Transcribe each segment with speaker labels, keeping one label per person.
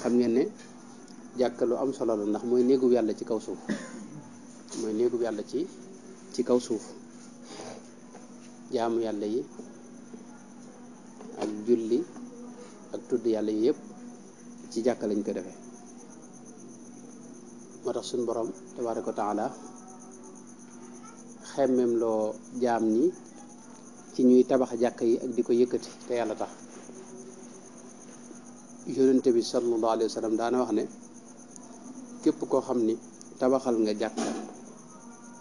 Speaker 1: xam ngeen ne jàkka lu am solo la ndax mooy néegub yàlla ci kaw suuf mooy néegub yàlla ci kaw suuf jaamu yàlla yi ak julli ak tudd yàlla yi yëpp ci jàkka lañ ko defee moo tax suñu borom tabaaraka wa taala xemmem loo jaam ñi ci ñuy tabax jàkka yi ak di ko yëkkati te yàlla tax yonente bi sallallahu alayhi wa sallam daana wax ne képp koo xam ni tabaxal nga jàkka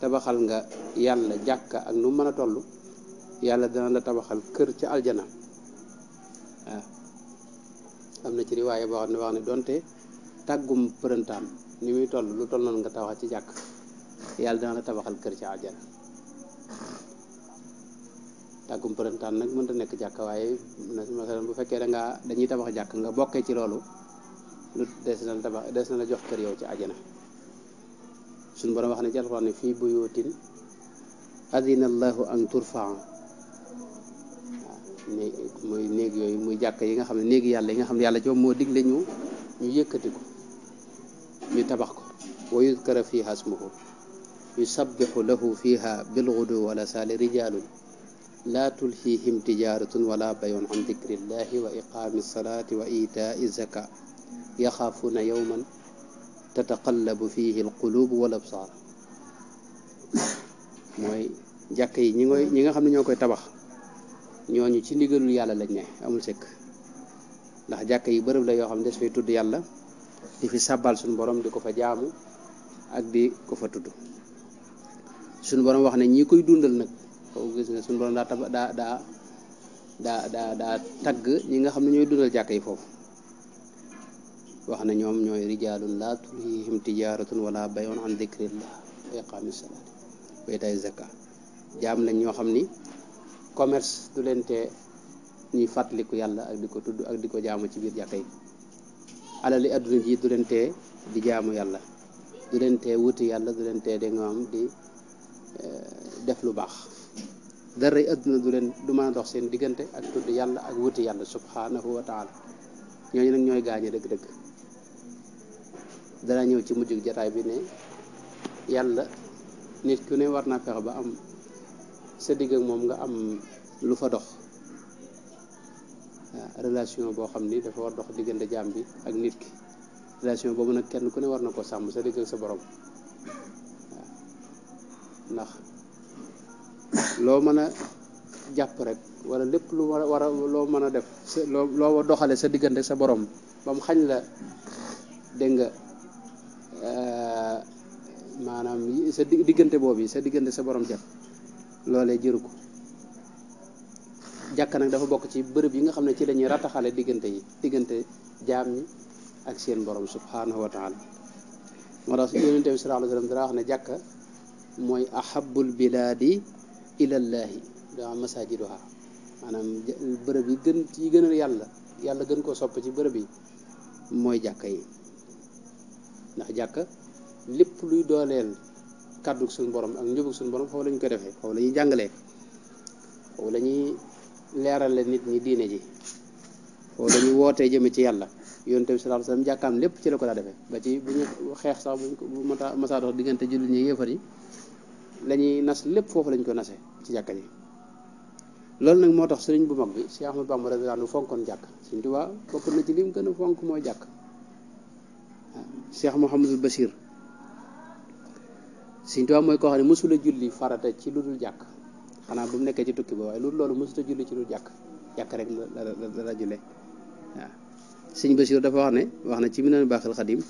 Speaker 1: tabaxal nga yàlla jàkka ak nu mën a toll yàlla dana la tabaxal kër ci aljana waaw am na ci riwaaye boo xam ne wax ne donte tàggum përëntaan ni muy toll lu toll noonu nga tabax ci jàkk yàlla dana la tabaxal kër ci aljana tàggum përëntaan nag mënta nekk jàkk waaye masalan bu fekkee dañuy tabax jàkk nga bokkee ci loolu lu des na la jox kër yow ci aljana suñu borom wax ne ci alxuraan ne fii buyuutin adina allahu an turfaa néeg muy néeg yooyu muy jàkk yi nga xam ne néegi yàlla yi nga xam ne yàlla ci moom moo digle ñu yëkkati ko ñu tabax ko wa yuzkara fiha ismuhu yusabbihu lahu fiha bilgudu wala saali rijalun la tulhihim tijaratun wala bayun an dikrillahi wa iqami salati wa itai zaka yaxaafuna yawman tataqallabu fihi alqulub wal absar mooy jàkk yi ñi nga xam ne ñoo koy tabax ñooñu ci ndigalul yàlla lañ ne amul sekk ndax jàkk yi bërëb la yoo xam ne des fay tudd yàlla di fi sàbbal suñu borom di ko fa jaamu ak di ko fa tudd suñu borom wax ne ñi koy dundal nag foofu gis nga suñu borom daa tagg ñi nga xam ne ñooy dundal jàkk yi foofu wax na ñoom ñooy rijaalun laa tulhihim tijaratun wala bayun an dikrillah wa iqaami salaati wa itaay zaka jaam lañ ñoo xam ni commerce du leen tee ñuy fàttaliku yàlla ak di ko tudd ak di ko jaamu ci biir jàkka yi alali adduna ji du leen tee di jaamu yàlla du leen tee wuti yàlla du leen tee da nga am di def lu baax daray adduna du mën a dox seen diggante ak tudd yàlla ak wuti yàlla subhanahu wa taala ñooñu nag ñooy gaañe dëgg-dëgg dana ñëw ci mujj jataay bi ne yàlla nit ku ne war naa fexe ba am sa digg ak moom nga am lu fa dox waaw relation boo xam ni dafa war dox diggante jaam bi ak nit ki relation boobu nag kenn ku ne war na ko sàmm sa digg ak sa borom waaw ndax loo mën a jàpp rek wala lépp lu war a loo mën a def loo doxale sa diggante sa borom ba mu xañ la dégg nga maanaam sa diggante boobu sa diggante sa borom jàpp loolee jëru ko jàkka nag dafa bokk ci bërëb yi nga xam ne ci lañuy rataxale diggante jaam ñi ak seen borom subhanahu wa taala moo tax yonent bi sallallahu alayhi wa sallam dara wax ne jàkka mooy ahabul bilaadi ilallahi daa masajiduha maanaam bërëb yi gën a yàlla gën koo sopp ci bërëb yi mooy jàkka yi ndax jàkka lépp luy dooleel kàddu suñu borom ak njubug suñu borom foofu la ñu koy defee foofu la ñuy jàngalee foofu la ñuy leerale nit ñi diine ji foofu la ñuy wootee jëme ci yàlla yonent bi sallallahu alayhi wasallam jàkkaam lépp ci la ko daa defee ba ci bu ñu xeex sax bu masaa dox diggante jullit ñi yéefar yi la ñuy nas lépp foofu lañ ko nasee ci jàkka ji loolu nag moo tax sëriñ bu mag bi Cheikh Ahmadou Bamba radiyallahu anhu fonkoon jàkk Sëriñ Tuubaa bokk na ci lim gën a fonk mooy jàkk Cheikh Mouhamadul Bachir Sëriñ Tuubaa mooy koo xam ne mësula julli farata ci lu dul jàkk xanaa bu mu nekkee ci tukki ba waaye loolu mësuta julli ci lu jàkk rek la julle waaw Sëriñ Bachir dafa wax na ci Minanul Baaxil Xadim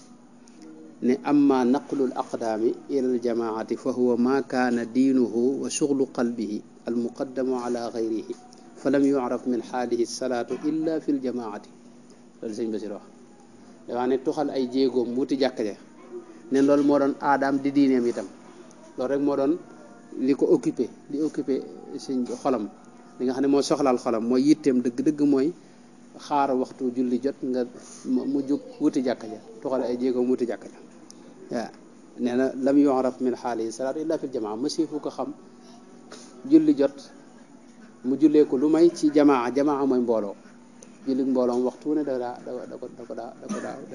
Speaker 1: ne amma naqlul aqdaami ilal jamaati fa huwa ma kaana diinuhu wa shughlu qalbihi al muqaddamu ala ghayrihi fa lam yu'raf min xaalihi salaatu illa fi l jamaati loolu Sëriñ Bachir wax dafa ne tuxal ay jéegoom wuti jàkk ja ne loolu moo doon aadaam di diineem itam loolu rek moo doon li ko occupé suñ xolam li nga xam ne moo soxlaal xolam mooy yitteem dëgg-dëgg mooy xaar waxtu julli jot nga mu jóg wuti jàkka ja tuxal ay jéegoom wuti jàkka ja waaw nee na lam yu'raf min xaalihi salaatu illa fil jamaa masifu ko xam julli jot mu jullee ko lu may ci jamaa mooy mbooloo julli mbooloom waxtu ne da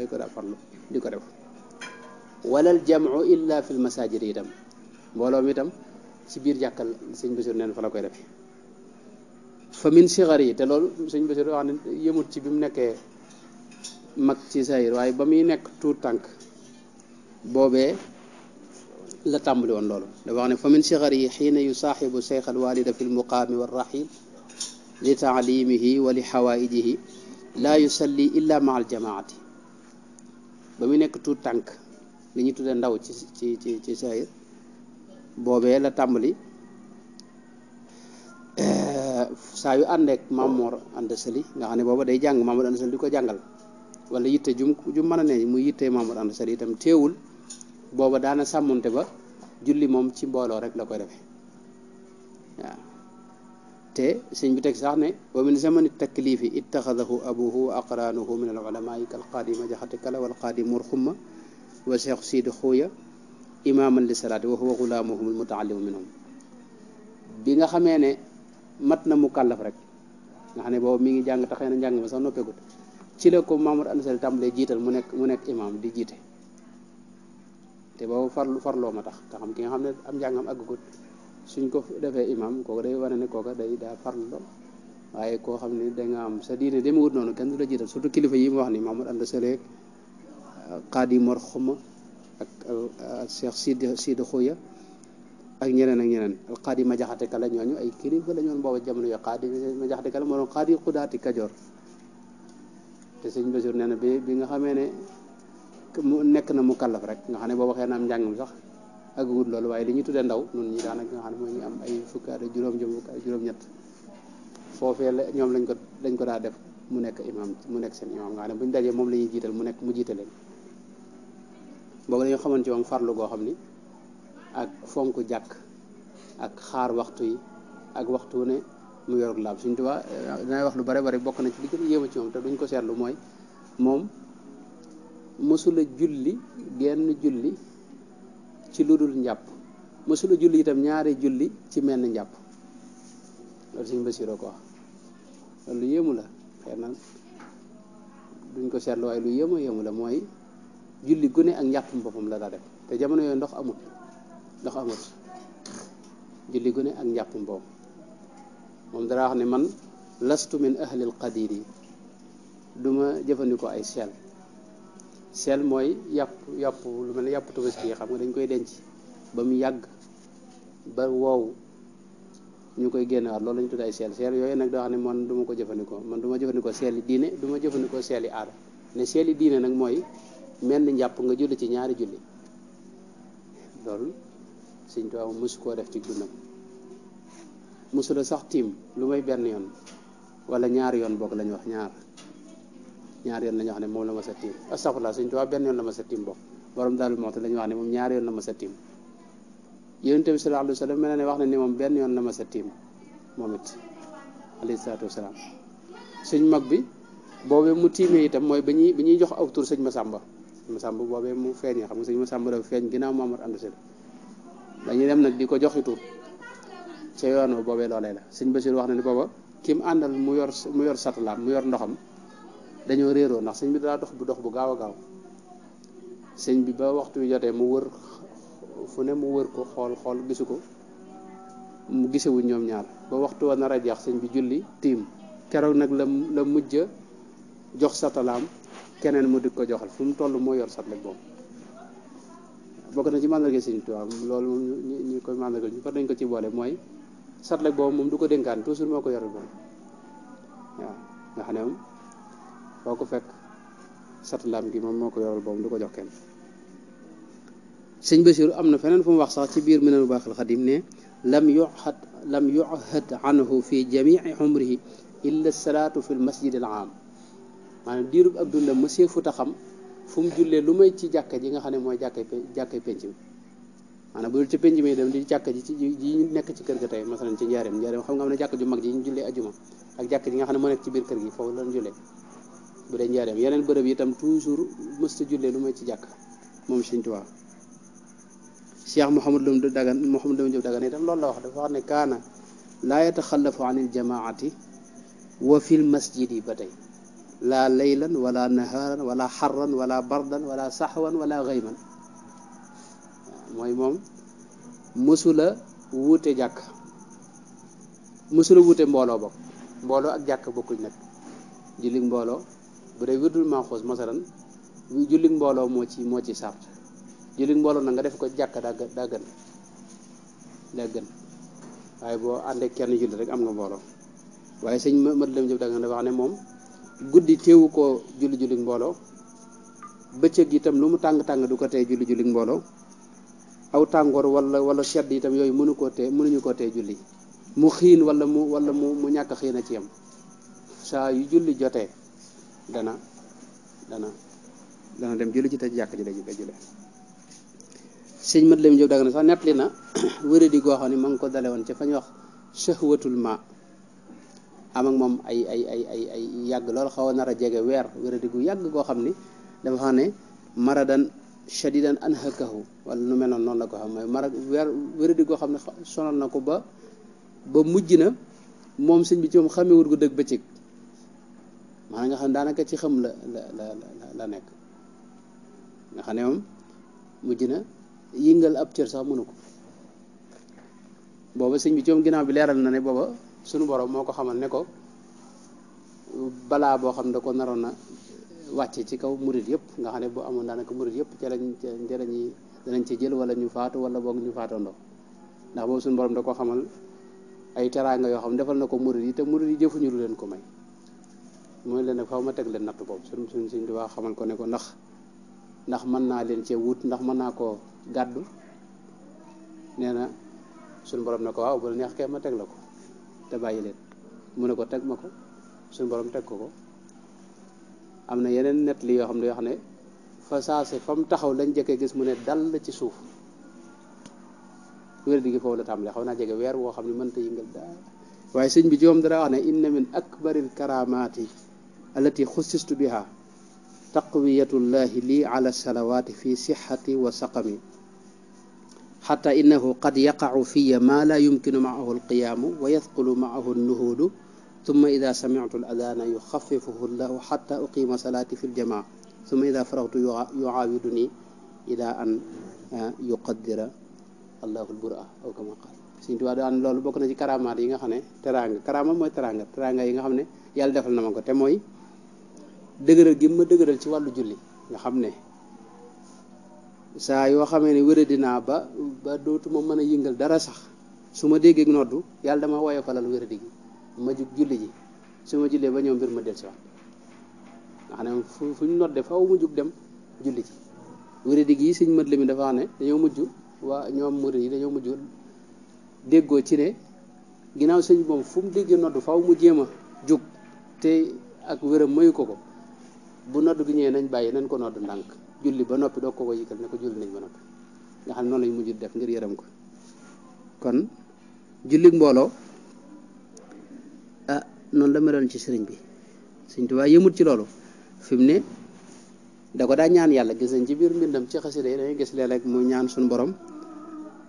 Speaker 1: ko daa farlu di ko def walal jamu illa fil masajid itam mbooloom itam ci biir jàkkal sëñ Basiru neen fa la koy def fa min sigar yi te loolu sëñ Basiru wax ne yëmut ci bi mu nekkee mag ci sayir waaye ba muy nekk tuut tànk boobee la tàmbali woon loolu dafa wax ne fa min sigar yi xiina yusaaxibu cheikh alwalida fi lmuqaami walraxil li taalimihi wa li xawaijihi laa yusalli illa maa aljamaati ba muy nekk tuut tànk li ñuy tuddee ndaw ci sayir boobee la tàmbali saa yu àndeek Mamoor Anta Sali nga xam ne booba day jàng Mamoor Anta Sali di ko jàngal wala yitte jum mën a ne muy yitte Mamoor Anta Sali itam teewul booba daana sàmmonte ba julli moom ci mbooloo rek la koy defee waaw te sëñ bi teg sax ne wa min zamani taklifi ittaxadahu abuhu wa aqranuhu min al ulamai kal qaadima jaxate kala wal qaadim murxumma wa cheikh sidi xuuya imaaman li salaati wa huwa gulaamuhum al mutaallimu minhum bi nga xamee ne mat na mu kàllaf rek nga xam ne boobu mi ngi jàng te xëy na njàng ma sax noppeegut ci la ko Mamour Anta Sali tàmbalee jiital mu nekk imaam di jiite te boobu farloo ma tax te xam ki nga xam ne am njàngam àggut suñ ko defee imaam kooku day wane ne kooka day daa farlu lool waaye koo xam ne da nga am sa diine demewut noonu kenn du la jiital surtout kilifa yi mu wax ni Mamour Anta Sali ak Qaadi Mor Xuma ak Cheikh Sidi Xuya ak ñeneen alqaadi ma jaxate kala ñooñu ay kilifa la ñoon booba jamono yo qaadi ma jaxate kala moo doon qaadi xudaati Kajoor te sëñ Basiru nee na bi nga xamee ne mu nekk na mu kallaf rek nga xam ne booba xëy na am njàngam sax agguwut loolu waaye li ñu tuddee ndaw noonu ñi daanaka nga xam ne mooy ñu am ay fukki at juróom-ñett foofee la ñoom lañ ko daa def mu nekk imam mu nekk seen imam nga xam ne buñu dajee moom la ñuy jiital mu jiite leen boobu dañoo xamoon ci moom farlu goo xam ni ak fonk jàkk ak xaar waxtu yi ak waxtu ne mu yorug laab Sëñ Tuubaa dinay wax lu bare bare bokk na ci li gën a yéema ci moom te duñ ko seetlu mooy moom mësula julli genn julli ci lu dul njàpp mësula julli itam ñaari julli ci menn njàpp loolu Sëñ Basiru ko wax loolu lu yéemu la xëy na duñ ko seetlu waaye lu yéemu la mooy julli gune ak njàppum boppam la daa def te jamono yooyu ndox amut julli gune ak njàppum boppam moom dara wax ne man lastu min ahlil qadir yi duma jëfandikoo ay seel mooy yàpp lu mel ne yàpp tabaski yi xam nga dañ koy denc ba mu yàgg ba wow ñu koy génnewaat loolu lañu tudd ay seel yooyu nag daa wax ne man du ma ko jëfandikoo man du ma jëfandikoo seeli diine du ma jëfandikoo seeli aada ne seeli diine nag mooy mel ni njàpp nga julli ci ñaari julli loolu Sëñ Tuubaa mosu koo def ci dundam mosula sax tiim lu may benn yoon wala ñaari yoon bokk lañu wax ñaari yoon lañu wax ne moom la ma sa tiim astafurlah Sëñ Tuubaa benn yoon la ma sa tiim bokk borom daal moo tax lañu wax ne moom ñaari yoon la ma sa tiim Yonent bi sallallahu alayhi wa sallam mel na ne wax na ni moom benn yoon la ma sa tiim moom it alayhi salaatu wasalaam sëñ mag bi boobee mu tiimee itam mooy bi ñuy jox aw tur sëñ Masamba boobee mu feeñee xam nga sëñ Masamba dafa feeñ ginnaaw Mamour Anta Sali dañuy dem nag di ko joxi tur ca yoon boobee loolee la sëñ Basiru wax na ni booba kim àndal mu yor satalaam mu yor ndoxam dañoo réeroo ndax sëñ bi daa dox bu gaaw a gaaw sëñ bi ba waxtu wi jotee mu wër fu ne mu wër ko xool gisu ko mu gisewuñ ñoom ñaar ba waxtu wa nar a jeex sëñ bi julli tiim keroog nag la mujj jox satalaam keneen mu di ko joxal fu mu toll moo yor satla boobu bokk na ci màndarga Sëñ Tuubaa loolu moom ñu koy màndarga ñu fa dañ ko ci boole mooy satla boobu moom du ko dénkaan toujours moo ko yor moom waaw nga xam ne moom foo ko fekk satalaam gi moom moo ko yoral boobu du ko jox kenn sëñ Basiru am na feneen fu mu wax sax ci biir Minanul Baaqil Xadiim ne lam yuhad anhu fi jamii umrihi illa salaatu fi l masjid al aam maanaam diirub ab dundam monsieur futa xam fu mu jullee lu may ci jàkka ji nga xam ne mooy jàkkay penc mi maanaam bu dul ci penc mi dem di jàkka ji ji nekk ci kër ga tey masalan ci njaareem xam nga am na jàkka ju mag ji ñu jullee ajuma ak jàkka ji nga xam ne moo nekk ci biir kër gi foofu lan jullee bu dee njaareem yeneen bërëb yi itam toujours mësta jullee lu may ci jàkk moom Sëñ Tuubaa Cheikh Mouhamadou Lam Diop Dagana itam loolu la wax dafa wax ne kaana laa yataxallafu an il jamaati wa fil masjid yi ba tey laa laylan wala nahaaran wala xarran wala bardan wala saxwan wala xayman mooy moom mësula wuute jàkk mësula wuute mbooloo bokk mbooloo ak jàkk bokkuñ nag julli mbooloo bu dee wirdul maxuus masalan julli mbooloo moo ci sart julli mbooloo nag nga def ko jàkk daa gën waaye boo àndee kenn julli rek am nga mbooloo waaye sëñ mat lam jëf da nga wax ne moom guddi teewu koo julli mbooloo bëccëg itam lu mu tàng-tàng du ko tee julli mbooloo aw tàngoor wala sedd itam yooyu mënuñu koo tee julli mu xiin wala mu ñàkk xiin a ci yam saa yu julli jotee dana dem julli ci te jàkk ji la julle sëñ mat lam jëf da nga ne sax nettali na wéradi goo xam ne ma ngi ko dale woon ca fañ wax shahwatul ma am ak moom ay yàgg lool xaw a nar a jege weer wéradi gu yàgg goo xam ni dafa xam ne maradan shadidan anhakahu wala nu mel noonu la ko xam mooy wéradi goo xam ne sonal na ko ba mujj na moom sëñ bi ci moom xamewut gu dëgg bëccëg maanaam nga xam ne daanaka ci xam la nekk nga xam ne moom mujj na yëngal ab cër sax mënu ko booba sëñ bi ci moom ginnaaw bi leeral na ne booba sunu borom moo ko xamal ne ko balaa boo xam ne da ko naroon na wàcce ci kaw murit yëpp nga xam ne bu amoon daanaka murit yëpp danañ ci jël wala ñu faatu wala boog ñu faatandoo ndax boobu sunu borom da ko xamal ay teraanga yoo xam ne defal na ko murit yi te murit yi jëfuñu lu leen ko may mooy leen nag faw ma teg leen natt boobu suñ di waa xamal ko ne ko ndax mën naa leen cee wut ndax mën naa koo gàddu nee na suñu borom ne ko waaw bu la neex kay ma teg la ko te bàyyi leen mu ne ko teg ma ko suñu borom teg ko am na yeneen nett li yoo xam ne fa saase fa mu taxaw lañ jëkkee gis mu ne dal ci suuf wér di gi foofu la tàmbalee xaw naa jege weer woo xam ne mënta yëngal daal waaye sëñ bi joom dara wax ne inna min akbaril karamati allati xusistu biha taqwiyatullahi lii ala salawaati fi sixati wa saqami xata innahu qad yaqacu fiya ma la yumkinu maahu alqiyaamu wa yadqulu maahu alnuhuudu summa ida samictu aladana yuxafifuhu llahu xata uqima salaati fi ljamaa summa ida faragtu yucaawiduni ila an yuqaddira allahu albura aw kama qaal Sëñ Tuubaa daan loolu bokk na ci karamaat yi nga xam ne karaama mooy teraanga yi nga xam ne yàlla defal na ma ko te mooy dëgëral gi ma dëgëral ci wàllu julli nga xam ne saa yoo xamee ne wéradi naa ba dootuma mën a yëngal dara sax su ma déggee noddu yàlla dama woyofalal wéradi gi ma jug julli ji su ma jullee ba ñëw mbir ma del si waat nga xam ne fu ñu nodde faw mu jug dem julli ji wéradi gi sëñ mat la mi dafa xam ne dañoo mujj waa ñoom murid yi dañoo mujj déggoo ci ne ginnaaw sëñ moom fu mu déggee noddu faw mu jéem a jug te ak wéram mayu ko bu nodd gi ñëwee nañ bàyyi nañ ko nodd ndànk julli ba noppi doo ko yëkkal ne ko julli nañ ba noppi nga xam ne noonu lañ mujj def ngir yaram ko kon julli mbooloo noonu la meloon ci sëriñ bi Sëriñ Tuubaa yëmut ci loolu fi mu ne da ko daa ñaan yàlla gis nañ ci biir mbindam ci xasida yi dañuy gis léeg-léeg mu ñaan suñu borom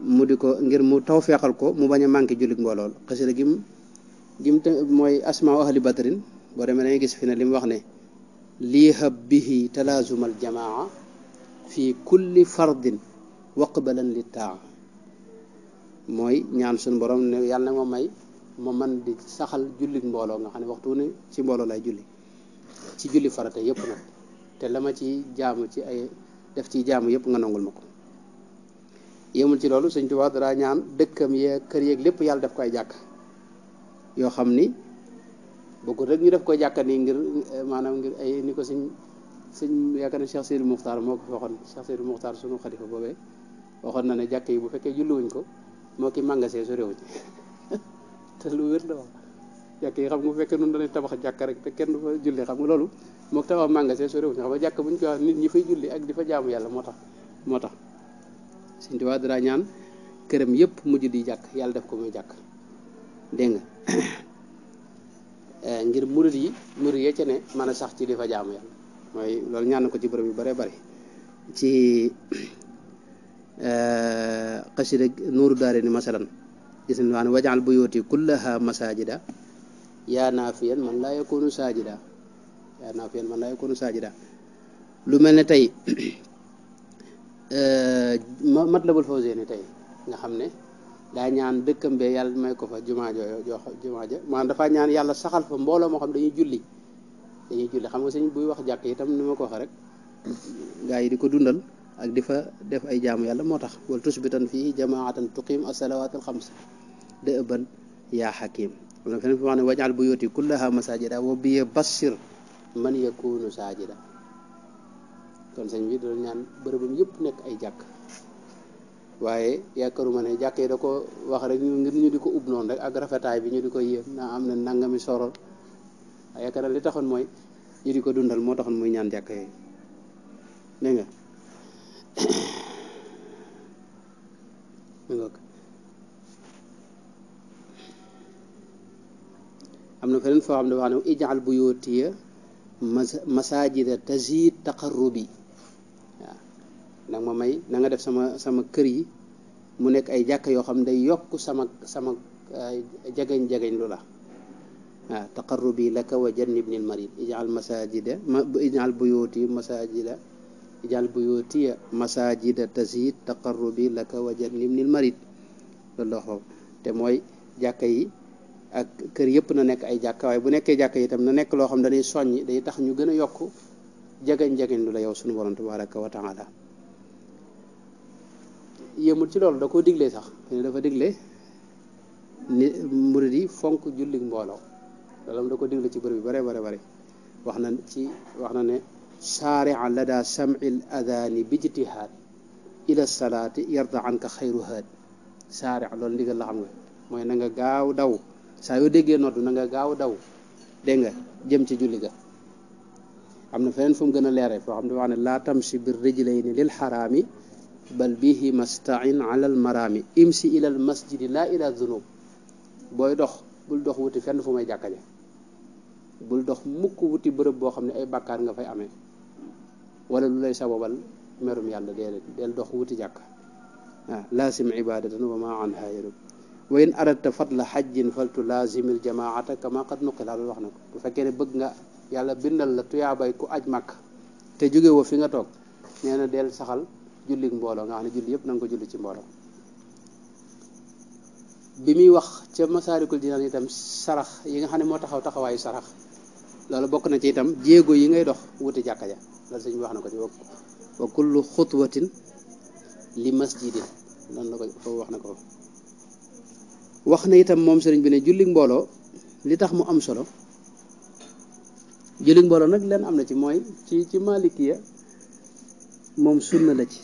Speaker 1: mu di ko ngir mu taw feexal ko mu bañ a manqué julli mbooloo xasida gim te mooy asmaa ahli badrin boo demee dañuy gis fi ne li mu wax ne lii hab bihi talaazumal jamaa fi kulli fardin waqbalan li taa mooy ñaan suñu borom ne yàlla na ma may ma man di saxal julli mbooloo nga xam ne waxtu ne ci mbooloo lay julli ci julli farata yëpp nag te la ma ci jaamu ci ay def ci jaamu yëpp nga nangul ma ko yemul ci loolu Sëñ Tuubaa dara ñaan dëkkam yeeg kër yeeg lépp yàlla def ko ay jàkk yoo xam ni bokkul rek ñu def koy jàkka nii ngir maanaam ngir ay ni ko sëñ yaakaar ne Cheikh Seydou Muxtaar moo ko fi waxoon Cheikh Seydou Muxtaar sunu xalifa boobee waxoon na ne jàkk yi bu fekkee julliwuñ ko moo ki màngasee su réewuñ te lu wér la wax jàkk yi xam nga bu fekkee nun dañuy tabax jàkk rek te kenn du fa julli xam nga loolu moo ko tabax màngasee su réewuñ xam nga jàkk bu ñu ko wax nit ñi fay julli ak di fa jaamu yàlla moo tax Sëñ Tuubaa dara ñaan këram yëpp mujj di jàkk yàlla def ko muy jàkk dégg nga ngir murid yi ca ne mën a sax ci di fa jaamu yàlla mooy loolu ñaan na ko ci bërëb yu bare bare ci xasida nuuru daare ni masalan gis nañ ne wajaal buyooti kullaha masajida yaa naafiyan man laa yakunu saajida yaa naafiyan man laa yakunu saajida lu mel ne tey Matlabul Fawzayni tey nga xam ne daa ñaan dëkkam bee yàlla may ko fa jumaa ja maanaam dafa ñaan yàlla saxal fa mbooloo moo xam dañuy julli xam nga sëñ buy wax jàkk itam ni ma ko waxee rek gaa yi di ko dundal ak di fa def ay jaamu yàlla moo tax wal tusbitan fii jamaatan tuqim as-salawaatul xams dëban yaa xakim am na feneen fi wax ne wajal buyuti kullaha masajida wa biye bashir man yakunu saajida kon sëñ bi doon ñaan bërëbam yëpp nekk ay jàkk waaye yaakaaruma ne jàkk yi da ko wax rek ngir ñu di ko ub noonu rek ak rafetaay bi ñu di ko yéem naa am na nangami sorol waaye yaakaar li taxoon mooy ñu di ko dundal moo taxoon muy ñaan jàkk yooyu dégg nga am na feneen foo xam ne wax ne ijal buyutiya masajida tazid taqarrubi waaw nag ma may na nga def sama kër yi mu nekk ay jàkk yoo xam ne day yokk sama jegeñ lu la waaw taqarrubi laka wa jannibnil marid ijal buyutiya masajida tazid taqarrubi laka wa jannibnil marid loolu la xoof te mooy jàkka yi ak kër yëpp na nekk ay jàkka waaye bu nekkee jàkka yi itam na nekk loo xam ne dañuy soññ day tax ñu gën a yokk jegeñ lu la yow suñu borom tabaraka wa taala yëmul ci loolu da koo diglee sax dafa digle ni murid yi fonk julli mbooloo loolu da ko digle ci bërëb bi bare wax na ne saari'a lada sam'il adani bijtihaad ila salaati yarda anka xayru haad saari' loolu ndigal la xam nga mooy na nga gaaw daw saa yoo déggee noddu na nga gaaw daw dégg nga jëm ci julli ga am na feneen fu mu gën a leere foo xam ne wax ne laa tamshi bir rijlayni lil xaraami bal bihi masta'in ala al marami imsi ila al masjidi laa ila zunub booy dox bul dox wuti fenn fu may jàkka ja bul dox mukk wuti bërëb boo xam ne ay bàkkaar nga fay amee wala lu lay sababal merum yàlla déedéet del dox wuti jàkka waaw laasim ibadatan wa ma anha yarub wa in aradta fadla xajjin faltu laazimil jamaata kama qad nuqila loolu wax na ko bu fekkee ne bëgg nga yàlla bindal la tuyaabay ku aj màkk te jóge woo fi nga toog nee na del saxal jullik mbooloo nga xam ne julli yëpp na nga ko julli ci mbooloo bi muy wax ca Masaalikul Jinaan itam sarax yi nga xam ne moo taxawaayu sarax loolu bokk na ci itam jéego yi ngay dox wuti jàkka ja loolu sëñ bi wax na ko ci wa kullu xutwatin li masjidin noonu la ko foofu wax na ko wax na itam moom sëriñ bi ne jullik mbooloo li tax mu am solo jullik mbooloo nag leen am na ci mooy ci malikiya moom sunna la ci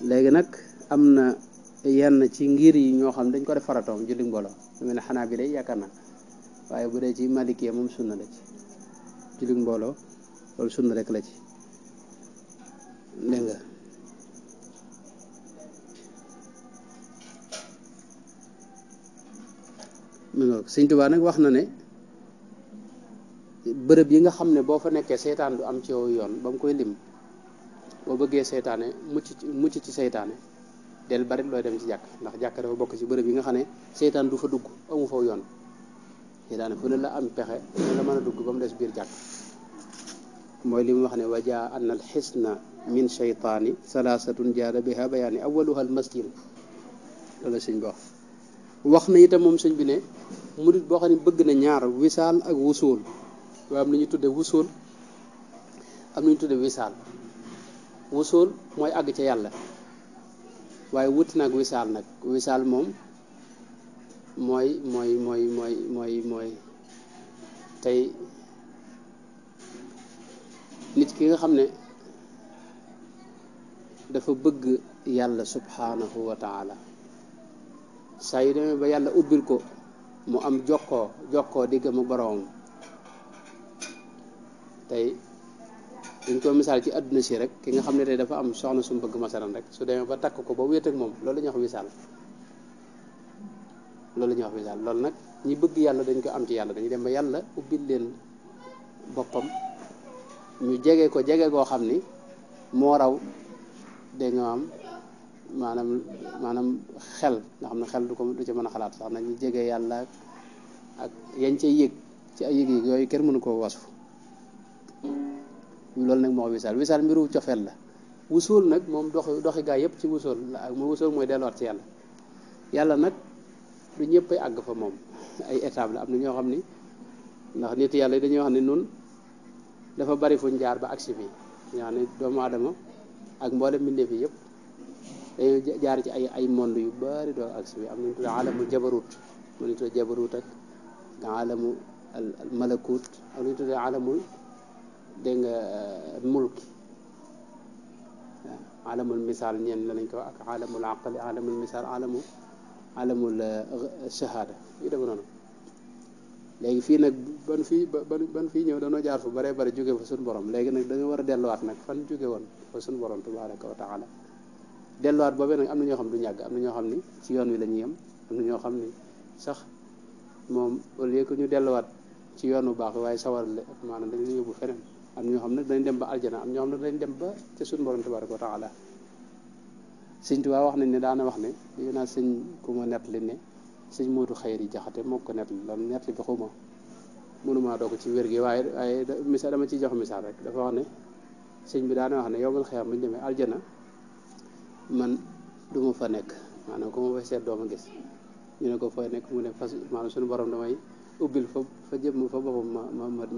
Speaker 1: léegi nag am na yenn ci ngir yi ñoo xam dañ ko def faratoom jullik mbooloo lu mel ne xanaa bi lay yaakaar na waaye bu dee ci malikiya moom sunna la ci jullik mbooloo loolu sunna rek la ci dégg nga Sëñ Tuubaa nag wax na ne bërëb yi nga xam ne boo fa nekkee seytaan du am ci yow yoon ba mu koy lim boo bëggee seytaane mucc ci seytaane del bari looy dem ci jàkk ndax jàkk dafa bokk ci bërëb yi nga xam ne seytaan du fa dugg amu faw yoon seytaane fu ne la am pexe fu ne la mën a dugg ba mu des biir jàkk mooy li mu wax ne wajaa anna al xisna min sheytaani salaasatun jaada biha bayaani awaluha al masjid loolu sëñ bi wax na itam moom sëñ bi ne murit boo xam ne bëgg na ñaar wisaal ak wusuul waaye am na ñu tudde wusuul am na ñu tudde wisaal wusuul mooy àgg ca yàlla waaye wuti nag wisaal moom mooy tey nit ki nga xam ne dafa bëgg yàlla subhanahu wa taala saa yu demee ba yàlla ubbil ko mu am jokkoo diggam ak boroomam tey dañ ko misaal ci àdduna si rek ki nga xam ne tey dafa am soxna su mu bëgg masalan rek su demee ba takk ko ba wéet ak moom loolu la ñuy wax wisaal loolu nag ñi bëgg yàlla dañ ko am ci yàlla dañuy dem ba yàlla ubbil leen boppam ñu jege goo xam ni moo raw dégg nga maanaam xel nga xam ne xel du ci mën a xalaat sax nag ñu jege yàlla ak yañ cay yëg ci ay yëg-yëg yooyu kenn mënu koo wasfu loolu nag moo wisaal wisaal mbiru cofeel la wusool nag moom doxi gaa yëpp ci wusool la ak wusool mooy delluwaat ci yàlla yàlla nag du ñëpp ay àgg fa moom ay étape la am na ñoo xam ni ndax nit yàlla yi dañuy wax ne nun dafa bari fuñ jaar ba agsi fii ñoo xam ne doomu aadama ak mboolem mbindeef yi yëpp dañuy jaar ci ay monde yu bari doo agsi fii am nañu tuddee alamul jabarut mu ñu tuddee jabarut ak alamu al malakut am nañu tuddee alamul dégg nga mulki alamul misaal ñeen la nañ ko ak alamul aqli alamul misaal alamul shahada yu dem noonu léegi fii nag ban fii ñëw dañoo jaar fu bare bare jóge fa suñu borom léegi nag dañoo war a delluwaat nag fan jóge woon fa suñu borom tabaraka wa taala delluwaat boobee nag am na ñoo xam du ñàgg am na ñoo xam ni ci yoon wi la ñuy yem am na ñoo xam ni sax moom au lieu que ñu delluwaat ci yoon bu baax waaye sawar la maanaam dañu yóbbu feneen am ñoo xam ne dañ dem ba aljana am ñoo xam ne dañ dem ba ca suñu borom tabaraka wa taala sëñ Tuubaa wax nañ ne daana wax ne dégg naa sëñ ku ma nettali ne sëñ Moodu Xayri Jaxate moo ko nettali loolu nettali bi xuma mënumaa doo ko ci wér gi waaye misaal dama ciy jox misaal rek dafa wax ne sëñ bi daana wax ne yow mal xiyam bu ñu demee aljana man du ma fa nekk maanaam ku ma fa seet doo ma gis ñu ne ko fooy nekk mu ne fas maanaam suñu borom damay ubbil fa jëm fa boppam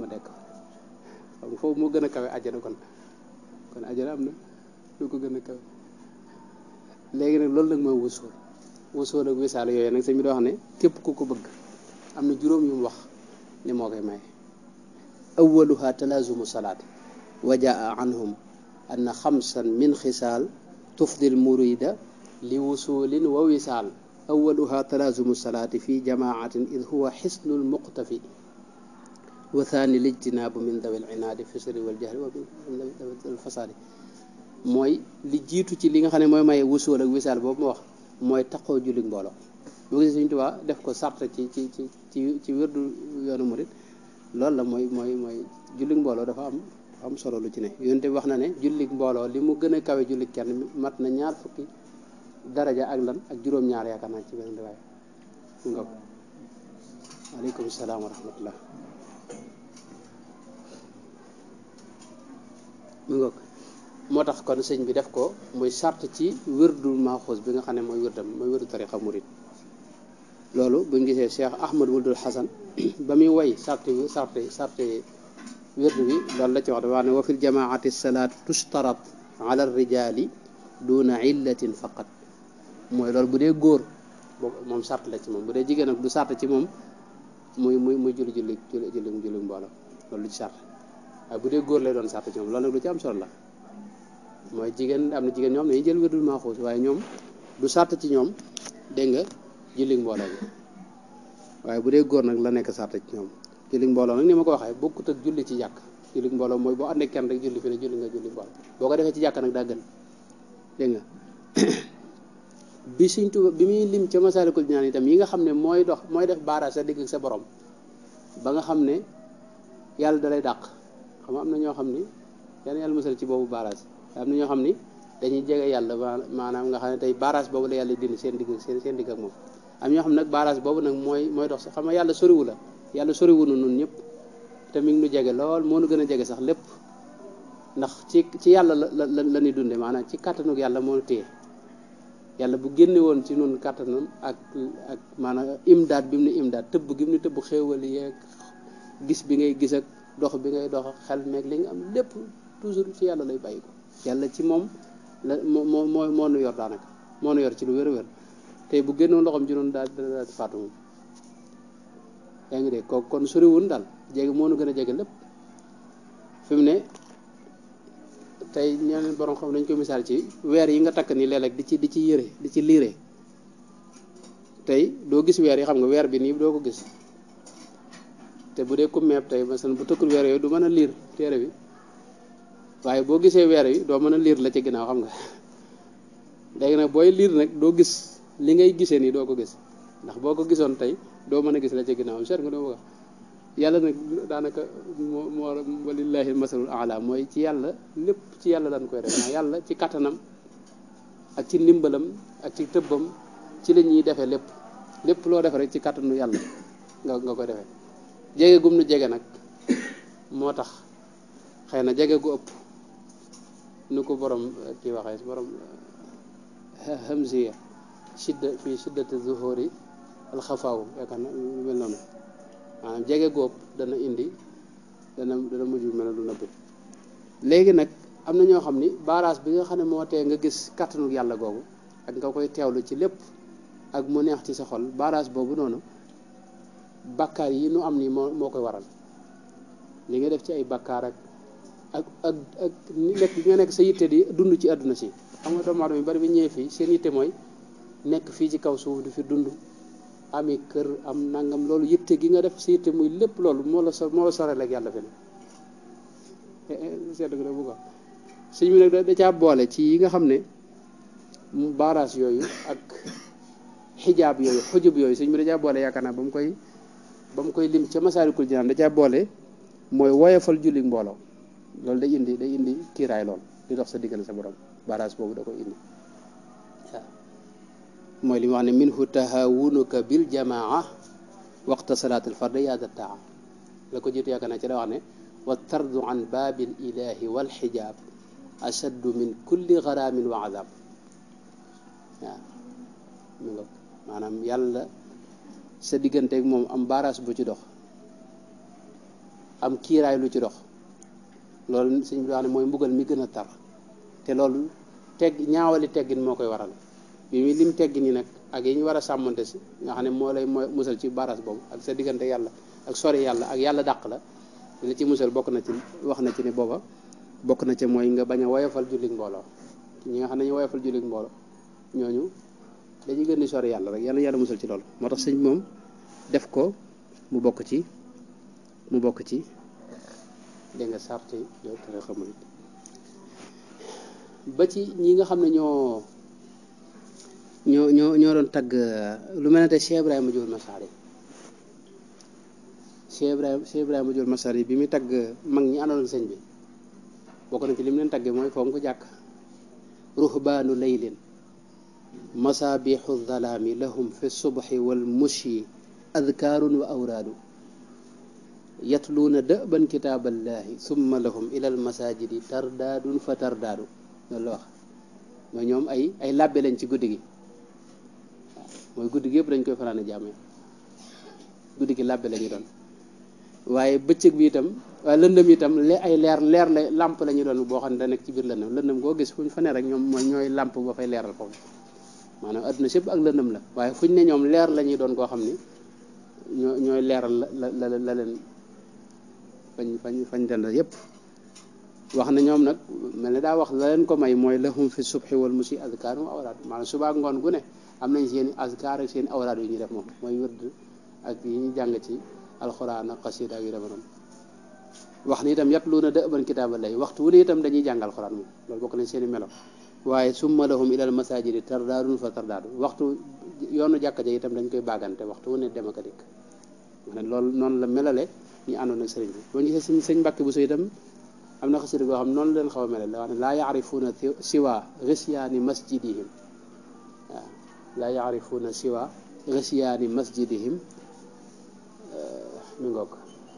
Speaker 1: ma dekk xam foofu moo gën a kawe àjjana kon àjjana am na lu ko gën a kawe léegi nag loolu nag mooy wusool ak wisaal yooyu nag sëñ bi doo wax ne képp ku ko bëgg am na juróom yu mu wax ni moo koy may awaluha talaazumu salaati wa jaa anhum anna xamsan min xisaal tufdil murida li wusulin wa wisaal awaluha talaazumu salaati fi jamaatin id huwa xisnul muqtafi wa thani lijtinaabu min dawil inaadi fi sirri wal jahri wa min fasaadi mooy li jiitu ci li nga xam ne mooy maye wusool ak wisaal boobu ma wax mooy taxoo julli mbooloo boo gisee Sëñ Tuubaa def ko sart ci wérdu yoonu murit loolu la mooy julli mbooloo dafa am solo lu ci ne yonte bi wax na ne julli mbooloo li mu gën a kawe julli kenn mat na 20 fukki daraja ak lan ak juróom-ñaar yaakaar naa ci benn riwaaya nga ko waaleykum salaam wa rahmatullah mu ngoog moo tax kon sëñ bi def ko muy sart ci wérdul maaxuus bi nga xam ne mooy wérdu tarixa murid loolu buñ gisee Cheikh Ahmad Wuldul Hasan ba muy woy sarti wérdu bi loolu la ci wax dafa wax ne wa fil jamaati salaat tushtarat ala rijali duna illatin faqat mooy loolu bu dee góor moom sart la ci moom bu dee jigéen nag du sart ci moom muy julli mbooloo loolu lu ci sart waaye bu dee góor lay doon sart ci moom loolu nag lu ci am solo la mooy jigéen am na jigéen ñoom dañuy jël wérdul maaxuus waaye ñoom du sart ci ñoom dégg nga julli mbooloo bi waaye bu dee góor nag la nekk sart ci ñoom julli mbooloo nag ni ma ko waxee bokkut ak julli ci jàkk julli mbooloo mooy boo àndee kenn rek julli fi ne julli mbooloo boo ko defee ci jàkk nag daa gën dégg nga bi Sëñ Tuubaa bi muy lim ca Masaalikul Jinaan itam yi nga xam ne mooy def baaraas sa digg ak sa borom ba nga xam ne yàlla da lay dàq xam nga am na ñoo xam ni yàlla musal ci boobu baaraas am na ñoo xam ni dañuy jege yàlla maanaam nga xam ne tey barrage boobu la yàlla dindi seen digg ak moom am ñoo xam ne nag barrage boobu nag mooy dox sax xam nga yàlla soriwu la yàlla soriwu nu nun ñëpp te mi ngi nu jege lool moo nu gën a jege sax lépp ndax ci yàlla la ñuy dunde maanaam ci kàttanug yàlla moo nu téye yàlla bu génne woon ci nun kàttanam ak maanaam imdaad bi mu ne imdaad tëbb gi mu ne tëbb xéewal yeeg gis bi ngay gis ak dox bi ngay dox xel meeg li nga am lépp toujours ci yàlla lay bàyyi ko yàlla ci moom la moo nu yor daanaka moo nu yor ci lu wér-wér tey bu génnoon loxoom ci noonu daal faatu moom yaa ngi dégg kooku kon soriwun daal jege moo nu gën a jege lépp fi mu ne tey ñeneen borom xam nañ ko misaal ci weer yi nga takk nii léeg-léeg di ci yëre di ci liire tey doo gis weer yi xam nga weer bi nii doo ko gis te bu dee ku meeb tey masalan bu tëkkul weer yooyu du mën a liir téere bi waaye boo gisee weer yi doo mën a liir la ci ginnaaw xam nga léegi nag booy liir nag doo gis li ngay gisee nii doo ko gis ndax boo ko gisoon tey doo mën a gis la ci ginnaaw seet nga doo bëgg yàlla nag daanaka moo walillahi masalul ala mooy ci yàlla lépp ci yàlla dañ koy def ndax yàlla ci kattanam ak ci ndimbalam ak ci tëbbam ci la ñuy defee lépp loo def rek ci kattanu yàlla nga koy defee jege gum nu jege nag moo tax xëy na jege gu ëpp nu ko borom kii waxee borom hamziya shidda fii shiddati zuhuri alxafaaw yaakaar na lu mel noonu maanaam jege góob dana indi dana mujj mel ne lu nëbbu. léegi nag am na ñoo xam ni baaraas bi nga xam ne moo tee nga gis kàttanu yàlla googu ak nga koy teewlu ci lépp ak mu neex ci sa xol baaraas boobu noonu bakkaar yi nu am nii moo koy waral li nga def ci ay bakkaar ak nekk bi nga nekk sa yitte di dund ci àdduna si. xam nga doomu aadama yu bari bi ñëwee fii seen yitte mooy nekk fii ci kaw suuf di fi dund ami kër am nangam loolu yitte gi nga def sa yitte muy lépp loolu moo la soreel ak yàlla fi ne seetlu nga bu ko sëñ bi nag da caa boole ci yi nga xam ne baaraas yooyu ak xijaab yooyu xujub yooyu sëñ bi da caa boole yaakaar naa ba mu koy lim ca Masaalikul Jinaan da caa boole mooy woyofal julli mbooloo loolu day indi kiiraay lool di dox sa diggante sa borom baaraas boobu da koy indi waaw mooy li mu wax ne minhu tahawunuka bil jamaa waqta salaatil fard yaada taa la ko jiitu yaakaar naa ci la wax ne wa tardu an baabil ilahi wal xijaab ashaddu min kulli garaamin wa azab waaw mi nga maanaam yàlla sa digganteeg moom am baaraas bu ci dox am kiiraay lu ci dox loolu sëñ bi wax ne mooy mbugal mi gën a tar te loolu ñaawali teggin moo koy waral bi muy lim teggin yi nag ak yi ñu war a sàmmante si nga xam ne moo lay musal ci baaraas boobu ak sa diggante yàlla ak sori yàlla ak yàlla dàq la li ci musal bokk na ci wax na ci ne booba bokk na ci mooy nga bañ a woyofal jullit mbooloo ñi nga xam ne ñu woyofal jullit mbooloo ñooñu dañuy gën di sori yàlla rek yàlla musal ci loolu moo tax sëñ moom def ko mu bokk ci dégg nga sart yi yow te nga xamul ba ci ñi nga xam ne ñoo doon tagg lu mel ne te Cheikh Ibrahima Jóol Masari Cheikh Ibrahima Jóol Masari bi muy tagg mag ñi àndoon sëñ bi bokk na ci li mu leen taggee mooy fonk jàkk ruhbaanu laylin masabixu dhalaami lahum fi subhi wal mushi adkaarun wa awraadu yatluuna dëban kitaaballahi summa lahum ilal masajidi tardaadun fa tardaadu loolu la wax mooy ñoom ay làbbe lañ ci guddi gi mooy guddi gi yëpp dañ koy fanaane jàmme guddi gi làbbe la ñu doon waaye bëccëg bi itam waaye lëndëm itam ay leer la làmp la ñu doon boo xam ne da nekk ci biir lëndëm koo gis fu ñu fa ne rek ñoom mooy ñooy làmp ba fay leeral foofu maanaam adduna sépp ak lëndëm la waaye fu ñu ne ñoom leer la ñuy doon koo xam ni ñooy leeral la leen fañ dend yëpp wax na ñoom nag mel ne daa wax la leen ko may mooy lahum fi subhi wal musi azkar wa awraad maanaam subaa ngoon gu ne am nañ seen i azkar ak seen i awraad yu ñuy def moom mooy wërd ak yi ñu jàng ci alxuraan ak xasida ak yu demee noonu wax ni itam yatluuna da'ban kitaaballahi waxtu wu ne itam dañuy jàng alxuraan moom loolu bokk nañ seen i melo waaye summa lahum ilal masajidi tardaadun fa tardaadu waxtu yoonu jàkka ja itam dañ koy baagante waxtu wu ne dem ak a dikk maanaam loolu noonu la melale ñu àndoon ak sëriñ bi boo gisee sëñ Mbàkke bu so itam am na xasida goo xam noonu leen xaw a melale la wax ne laa yaarifuuna siwa gisyaani masjidihim waaw laa yaarifuuna siwa gisyaani masjidihim mi ngoog